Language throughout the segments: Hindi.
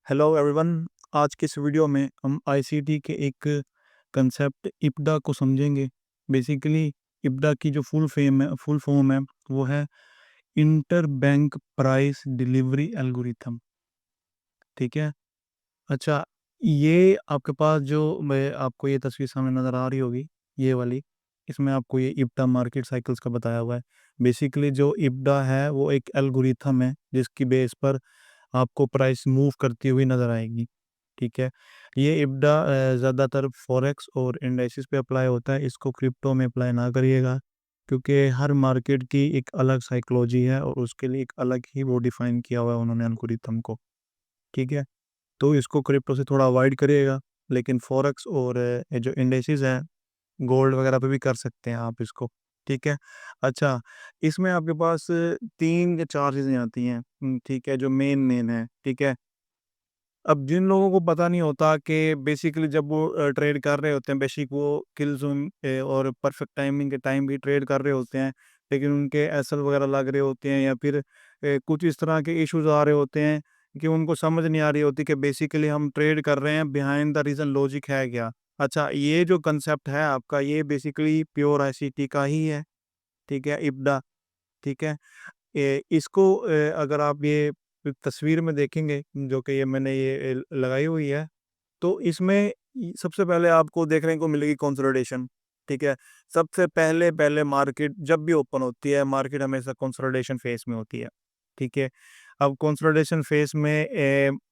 Hello everyone. आज के इस वीडियो में हम आईसीटी के एक कंसेप्ट इब्डा को समझेंगे। बेसिकली इब्डा की जो फुल फॉर्म है वो है inter bank price delivery algorithm. ठीक है। अच्छा, ये आपके पास जो मैं आपको ये तस्वीर सामने नज़र आ रही होगी, ये वाली, इसमें आपको ये इब्डा मार्केट साइकिल्स का बताया हुआ है। बेसिकली जो इब्डा है वो एक एल्गोरिथम है जिसकी बेस पर आपको प्राइस मूव करती हुई नज़र आएगी। ठीक है। ये इब्डा ज़्यादातर फॉरेक्स और इंडाइसिस पे अप्लाई होता है, इसको क्रिप्टो में अप्लाई ना करिएगा, क्योंकि हर मार्केट की एक अलग साइकोलॉजी है और उसके लिए एक अलग ही वो डिफाइन किया हुआ है उन्होंने एल्गोरिथम को। ठीक है। तो इसको क्रिप्टो से थोड़ा अवॉइड करिएगा, लेकिन फॉरेक्स और ये जो इंडाइसिस हैं, गोल्ड वगैरह पे भी कर सकते हैं आप इसको। ठीक है। अच्छा, इसमें आपके पास 3 या 4 चीज़ें आती हैं, ठीक है, जो मेन है। ठीक है। अब जिन लोगों को पता नहीं होता कि बेसिकली जब वो ट्रेड कर रहे होते हैं, बेसिक वो किल ज़ोन और परफेक्ट टाइमिंग के टाइम भी ट्रेड कर रहे होते हैं, लेकिन उनके एसएल वगैरह लग रहे होते हैं या फिर कुछ इस तरह के इश्यूज़ आ रहे होते हैं कि उनको समझ नहीं आ रही होती कि बेसिकली हम ट्रेड कर रहे हैं, बिहाइंड द रीज़न लॉजिक है क्या? अच्छा, ये जो कंसेप्ट है आपका, ये बेसिकली प्योर आईसीटी का ही है। ठीक है, इब्डा। ठीक है। इसको अगर आप ये तस्वीर में देखेंगे, जो कि ये मैंने ये लगाई हुई है, तो इसमें सबसे पहले आपको देखने को मिलेगी कंसोलिडेशन। ठीक है। सबसे पहले पहले मार्केट जब भी ओपन होती है, मार्केट हमेशा कंसोलिडेशन फेज में होती है। ठीक है। अब कंसोलिडेशन फेज में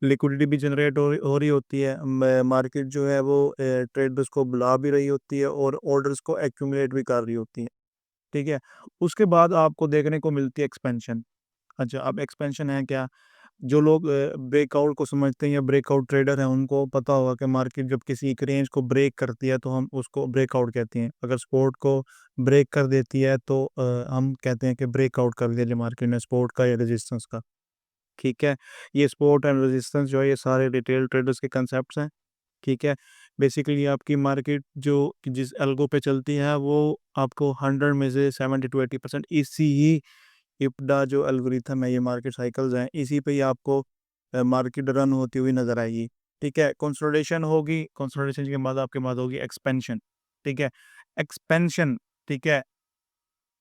लिक्विडिटी भी जनरेट हो रही होती है, मार्केट जो है वो ट्रेडर्स को बुला भी रही होती है और ऑर्डर्स को एक्यूमुलेट भी कर रही होती है। ठीक है। उसके बाद आपको देखने को मिलती है एक्सपेंशन। अच्छा, अब एक्सपेंशन है क्या? जो लोग ब्रेकआउट को समझते हैं या ब्रेकआउट ट्रेडर हैं, उनको पता होगा कि मार्केट जब किसी एक रेंज को ब्रेक करती है तो हम उसको ब्रेकआउट कहते हैं। अगर सपोर्ट को ब्रेक कर देती है तो हम कहते हैं कि ब्रेकआउट कर दिया मार्केट ने सपोर्ट का या रेजिस्टेंस का। ठीक है। ये सपोर्ट एंड रेजिस्टेंस जो है, ये सारे रिटेल ट्रेडर्स के कंसेप्ट हैं। ठीक है। बेसिकली आपकी मार्केट जो कि जिस एल्गो पे चलती है वो आपको 100 में से 70 टू 80% इसी ही इब्डा जो एल्गोरिथम है, ये मार्केट साइकिल्स हैं, इसी पे ही आपको मार्केट रन होती हुई नज़र आएगी। ठीक है। कंसोलिडेशन होगी, कंसोलिडेशन के बाद आपके पास होगी एक्सपेंशन। ठीक है। एक्सपेंशन, ठीक है,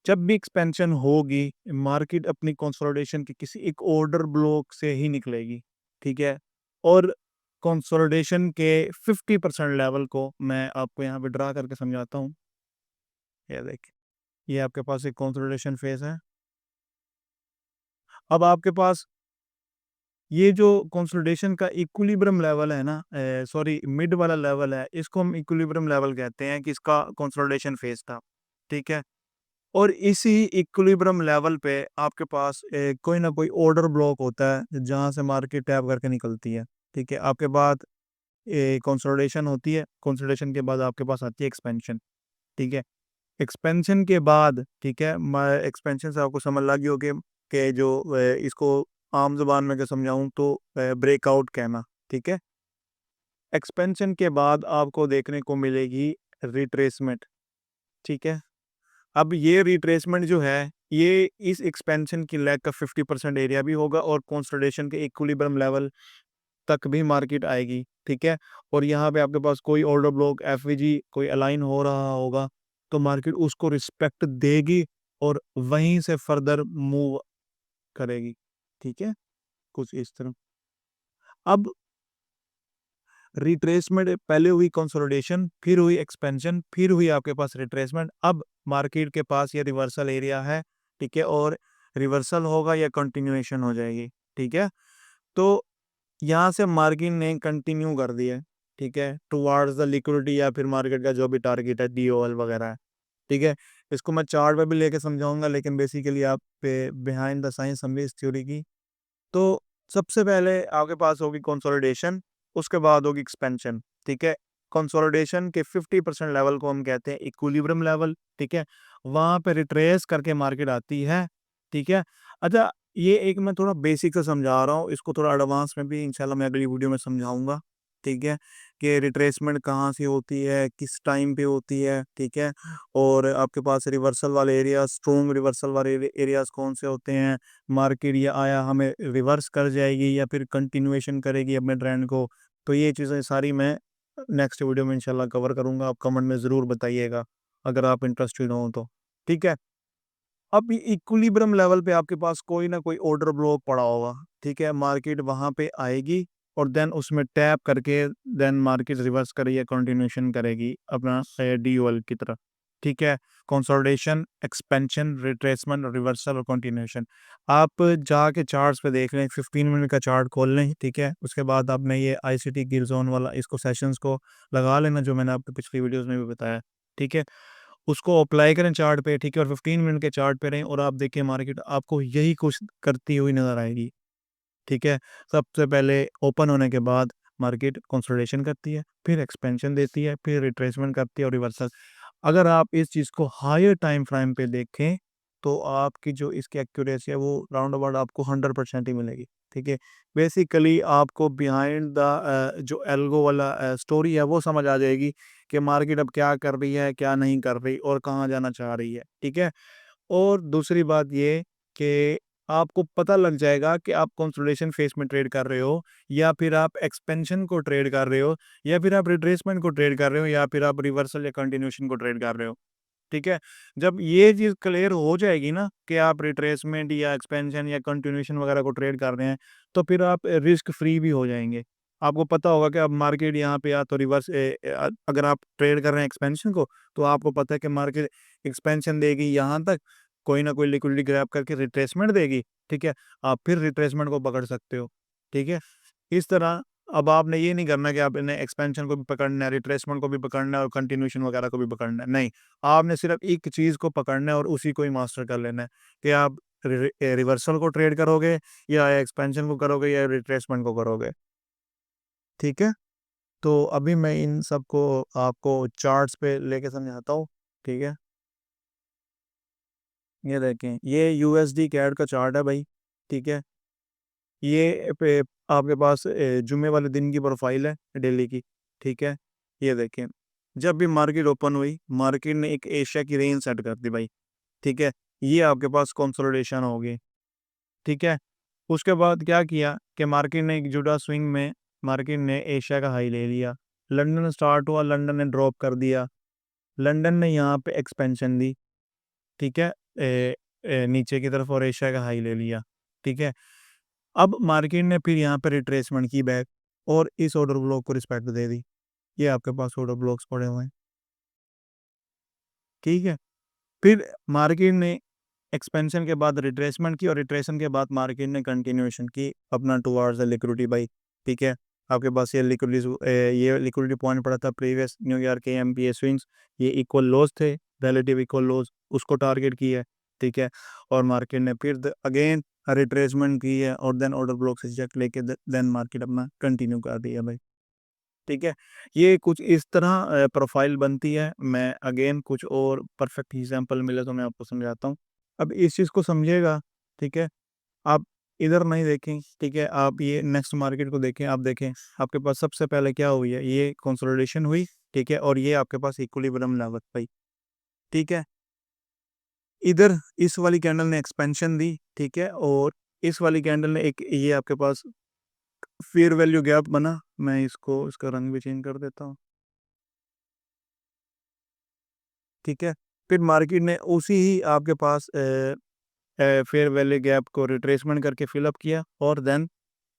जब भी एक्सपेंशन होगी, मार्केट अपनी कंसोलिडेशन के किसी एक ऑर्डर ब्लॉक से ही निकलेगी। ठीक है। और कंसोलिडेशन के 50% लेवल को मैं आपको यहाँ पे ड्रा करके समझाता हूँ। ये देखिए, ये आपके पास एक कंसोलिडेशन फेज है। अब आपके पास ये जो कंसोलिडेशन का इक्विलिब्रियम लेवल है ना, सॉरी, मिड वाला लेवल है, इसको हम इक्विलिब्रियम लेवल कहते हैं कि इसका कंसोलिडेशन फेज था। ठीक है। और इसी इक्विलिब्रियम लेवल पे आपके पास कोई ना कोई ऑर्डर ब्लॉक होता है जहाँ से मार्केट टैप करके निकलती है। ठीक है। आपके बाद कंसोलिडेशन होती है, कंसोलिडेशन के बाद आपके पास आती है एक्सपेंशन। ठीक है। एक्सपेंशन के बाद, ठीक है, मैं एक्सपेंशन से आपको समझ लगी होगी कि जो इसको आम ज़ुबान में अगर समझाऊँ तो ब्रेकआउट कहना। ठीक है। एक्सपेंशन के बाद आपको देखने को मिलेगी रिट्रेसमेंट। ठीक है। अब ये रिट्रेसमेंट जो है, ये इस एक्सपेंशन की लेग का 50% एरिया भी होगा और कंसोलिडेशन के इक्विलिब्रियम लेवल तक भी मार्केट आएगी। ठीक है। और यहाँ पे आपके पास कोई ऑर्डर ब्लॉक एफवीजी कोई अलाइन हो रहा होगा, तो मार्केट उसको रिस्पेक्ट देगी और वहीं से फर्दर मूव करेगी। ठीक है। कुछ इस तरह। अब रिट्रेसमेंट पहले हुई, कंसोलिडेशन, फिर हुई एक्सपेंशन, फिर हुई आपके पास रिट्रेसमेंट। अब मार्केट के पास ये रिवर्सल एरिया है। ठीक है। और रिवर्सल होगा या कंटिन्यूएशन हो जाएगी। ठीक है। तो यहाँ से मार्केट ने कंटिन्यू कर दिया है। ठीक है, टुवार्ड्स द लिक्विडिटी या फिर मार्केट का जो भी टारगेट है, डीओएल वगैरह है। ठीक है। इसको मैं चार्ट पे भी लेके समझाऊंगा, लेकिन बेसिकली आप पे बिहाइंड द साइंस समझे इस थ्योरी की। तो सबसे पहले आपके पास होगी कंसोलिडेशन, उसके बाद होगी एक्सपेंशन। ठीक है। कंसोलिडेशन के 50% लेवल को हम कहते हैं इक्विलिब्रियम लेवल। ठीक है। वहां पे रिट्रेस करके मार्केट आती है। ठीक है। अच्छा, ये एक मैं थोड़ा बेसिक से समझा रहा हूँ, इसको थोड़ा एडवांस में भी इंशाल्लाह मैं अगली वीडियो में समझाऊंगा। ठीक है, कि रिट्रेसमेंट कहाँ से होती है, किस टाइम पे होती है, ठीक है, और आपके पास रिवर्सल वाले एरिया, स्ट्रॉन्ग रिवर्सल वाले एरियाज कौन से होते हैं, मार्केट ये आया हमें रिवर्स कर जाएगी या फिर कंटिन्यूएशन करेगी अपने ट्रेंड को। तो ये चीज़ें सारी मैं नेक्स्ट वीडियो में इंशाल्लाह कवर करूँगा, आप कमेंट में ज़रूर बताइएगा अगर आप इंटरेस्टेड हो तो, ठीक है। अब इक्विलिब्रियम लेवल पे आपके पास कोई ना कोई ऑर्डर ब्लॉक पड़ा होगा, ठीक है, मार्केट वहाँ पे आएगी और देन उसमें टैप करके देन मार्केट रिवर्स करेगी, कंटिन्यूएशन करेगी अपना डीओएल की तरफ, ठीक है। कंसोलिडेशन, एक्सपेंशन, रिट्रेसमेंट, रिवर्सल और कंटिन्यूएशन। आप जाके चार्ट्स पे देख लें, 15 मिनट का चार्ट खोल लें, ठीक है, उसके बाद आपने ये आईसीटी गियर जोन वाला इसको सेशंस को लगा लेना जो मैंने आपको पिछली वीडियोस में भी बताया, ठीक है। उसको अप्लाई करें चार्ट पे, ठीक है, और 15 मिनट के चार्ट पे रहें और आप देखिए मार्केट आपको यही कुछ करती हुई नज़र आएगी, ठीक है। सबसे पहले ओपन होने के बाद मार्केट कंसोलिडेशन करती है, फिर एक्सपेंशन देती है, फिर रिट्रेसमेंट करती है और रिवर्सल। अगर आप इस चीज़ को हायर टाइम फ्रेम पे देखें, तो आपकी जो इसकी एक्यूरेसी है वो राउंड अबाउट आपको 100% ही मिलेगी, ठीक है। बेसिकली आपको बिहाइंड द जो एल्गो वाला स्टोरी है वो समझ आ जाएगी कि मार्केट अब क्या कर रही है, क्या नहीं कर रही और कहाँ जाना चाह रही है, ठीक है। और दूसरी बात ये कि आपको पता लग जाएगा कि आप कंसोलिडेशन फेज में ट्रेड कर रहे हो या फिर आप एक्सपेंशन को ट्रेड कर रहे हो या फिर आप रिट्रेसमेंट को ट्रेड कर रहे हो या फिर आप रिवर्सल या कंटिन्यूएशन को ट्रेड कर रहे हो, ठीक है। जब ये चीज़ क्लियर हो जाएगी ना कि आप रिट्रेसमेंट या एक्सपेंशन या कंटिन्यूएशन वगैरह को ट्रेड कर रहे हैं, तो फिर आप रिस्क फ्री भी हो जाएँगे। आपको पता होगा कि अब मार्केट यहाँ पे या तो रिवर्स अगर आप ट्रेड कर रहे हैं एक्सपेंशन को, तो आपको पता है कि मार्केट एक्सपेंशन देगी यहाँ तक, कोई ना कोई लिक्विडिटी ग्रैब करके रिट्रेसमेंट देगी, ठीक है। आप फिर रिट्रेसमेंट को पकड़ सकते हो, ठीक है। इस तरह अब आपने ये नहीं करना कि आपने एक्सपेंशन को भी पकड़ना है, रिट्रेसमेंट को भी पकड़ना है और कंटिन्यूएशन वगैरह को भी पकड़ना है, नहीं। आपने सिर्फ एक चीज़ को पकड़ना है और उसी को ही मास्टर कर लेना है कि आप रिवर्सल को ट्रेड करोगे या एक्सपेंशन को करोगे या रिट्रेसमेंट को करोगे, ठीक है। तो अभी मैं इन सबको आपको चार्ट्स पे लेके समझाता हूँ, ठीक है। ये देखें, ये यूएसडी कैड का चार्ट है भाई, ठीक है। ये पे आपके पास जुम्मे वाले दिन की प्रोफाइल है डेली की, ठीक है। ये देखें, जब भी मार्केट ओपन हुई, मार्केट ने एक एशिया की रेंज सेट कर दी भाई, ठीक है। ये आपके पास कंसोलिडेशन हो गई, ठीक है। उसके बाद क्या किया कि मार्केट ने एक जुड़ा स्विंग में मार्केट ने एशिया का हाई ले लिया, लंदन स्टार्ट हुआ, लंदन ने ड्रॉप कर दिया, लंदन ने यहाँ पे एक्सपेंशन दी, ठीक है, नीचे की तरफ और एशिया का हाई ले लिया, ठीक है। अब मार्केट ने फिर यहाँ पे रिट्रेसमेंट की बैक और इस ऑर्डर ब्लॉक को रिस्पेक्ट दे दी। ये आपके पास ऑर्डर ब्लॉक्स पड़े हुए हैं, ठीक है। फिर मार्केट ने एक्सपेंशन के बाद रिट्रेसमेंट की और रिट्रेशन के बाद मार्केट ने कंटिन्यूएशन की अपना टुवर्ड्स द लिक्विडिटी बाई, ठीक है। आपके पास ये लिक्विडिटी पॉइंट पड़ा था प्रीवियस न्यू ईयर के एमपीए स्विंग्स, ये इक्वल लॉस थे, रिलेटिव इक्वल लॉस, उसको टारगेट की है, ठीक है। और मार्केट ने फिर अगेन रिट्रेसमेंट की है और देन ऑर्डर ब्लॉक से रिजेक्ट लेके देन मार्केट अपना कंटिन्यू कर दिया भाई, ठीक है। ये कुछ इस तरह प्रोफाइल बनती है। मैं अगेन कुछ और परफेक्ट एग्जांपल मिले तो मैं आपको समझाता हूँ। अब इस चीज़ को समझिएगा, ठीक है। आप इधर नहीं देखें, ठीक है, आप ये नेक्स्ट मार्केट को देखें, आप देखें आपके पास सबसे पहले क्या हुई है, ये कंसोलिडेशन हुई, ठीक है, और ये आपके पास इक्विलिब्रियम लेवल पाई, ठीक है। इधर इस वाली कैंडल ने एक्सपेंशन दी, ठीक है, और इस वाली कैंडल ने एक ये आपके पास फेयर वैल्यू गैप बना। मैं इसको इसका रंग भी चेंज कर देता हूँ, ठीक है। फिर मार्केट ने उसी ही आपके पास फेयर वैल्यू गैप को रिट्रेसमेंट करके फिल अप किया और देन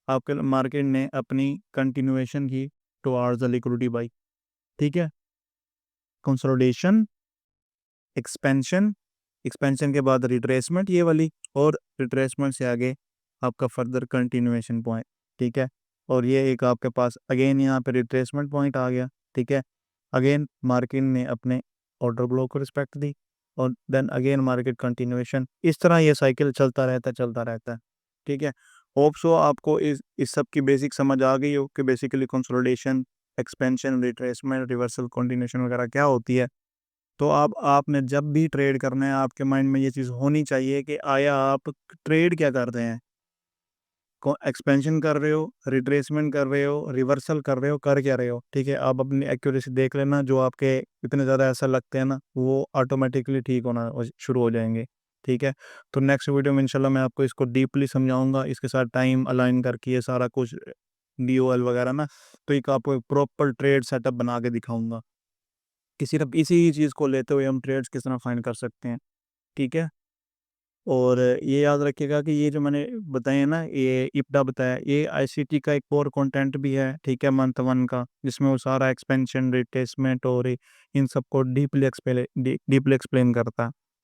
आपके मार्केट ने अपनी कंटिन्यूएशन की टुवर्ड्स द लिक्विडिटी बाई, ठीक है। कंसोलिडेशन, एक्सपेंशन, एक्सपेंशन के बाद रिट्रेसमेंट ये वाली और रिट्रेसमेंट से आगे आपका फर्दर कंटिन्यूएशन पॉइंट, ठीक है। और ये एक आपके पास अगेन यहाँ पे रिट्रेसमेंट पॉइंट आ गया, ठीक है। अगेन मार्केट ने अपने ऑर्डर ब्लॉक को रिस्पेक्ट दी और देन अगेन मार्केट कंटिन्यूएशन, इस तरह ये साइकिल चलता रहता है, ठीक है। होप सो आपको इस सब की बेसिक समझ आ गई हो कि basically consolidation, expansion, retracement, reversal, continuation वगैरह क्या होती है। तो आप आपने जब भी ट्रेड करना है आपके माइंड में ये चीज़ होनी चाहिए कि आया आप ट्रेड क्या कर रहे हैं, एक्सपेंशन कर रहे हो, रिट्रेसमेंट कर रहे हो, रिवर्सल कर रहे हो, कर क्या रहे हो, ठीक है। आप अपनी एक्यूरेसी देख लेना, जो आपके इतने ज़्यादा ऐसा लगते हैं ना, वो ऑटोमेटिकली ठीक होना शुरू हो जाएंगे, ठीक है। तो नेक्स्ट वीडियो में इंशाल्लाह मैं आपको इसको डीपली समझाऊंगा, इसके साथ टाइम अलाइन करके ये सारा कुछ DOL वगैरह ना, तो एक आपको प्रॉपर ट्रेड सेटअप बना के दिखाऊंगा कि सिर्फ इसी चीज़ को लेते हुए हम ट्रेड्स किस तरह फाइंड कर सकते हैं, ठीक है। और ये याद रखिएगा कि ये जो मैंने बताए हैं ना, ये इप्डा बताया, ये ICT का एक कोर कंटेंट भी है, ठीक है, मंथ 1 का, जिसमें वो सारा एक्सपेंशन, रिट्रेसमेंट और इन सबको डीपली एक्सप्लेन करता है।